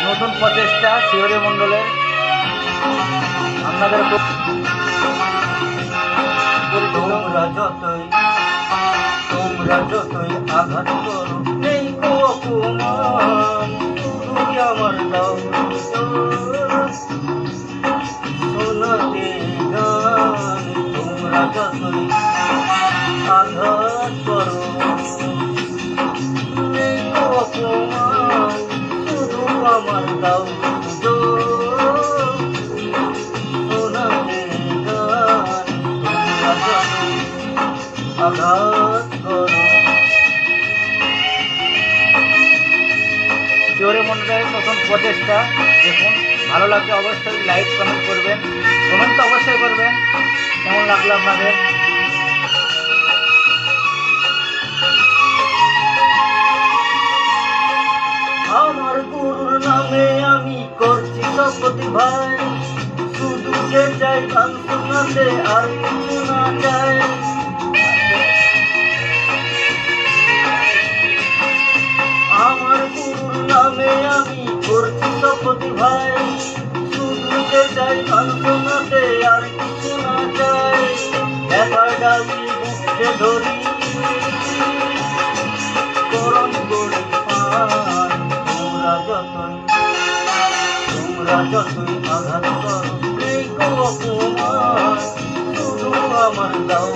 নতুন প্রচেষ্টা শিহরি মণ্ডলের। আপনাদের তোমরা যতই আঘাত করো নেই গো অপমান, তুমি আমার দাও শোনাতে গান। তোমরা যতই আঘাত করো নেই গো অপমান, শুধু আমার দাও শোনাতে গান। তোমরা যতই আঘাত করো। শিহরি মণ্ডলের নতুন প্রচেষ্টা দেখুন, ভালো লাগলে অবশ্যই লাইক কমেন্ট করবেন, কমেন্ট তো অবশ্যই করবেন কেমন লাগলো আপনাদের। আমার গুরুর নামে আমি করছি শপথ ভাই, শুধু যে চাই গান শোনাতে আর কিছু না চাই। আমার গুরুর নামে আমি করছি শপথ ভাই, শুধু যে চাই গান শোনাতে আর কিছু না চাই। একার ডালি বুকে ধরি করণ করি পান। তোমরা যতই আঘাত করো এই গো অপমান, শুধু আমার দাও।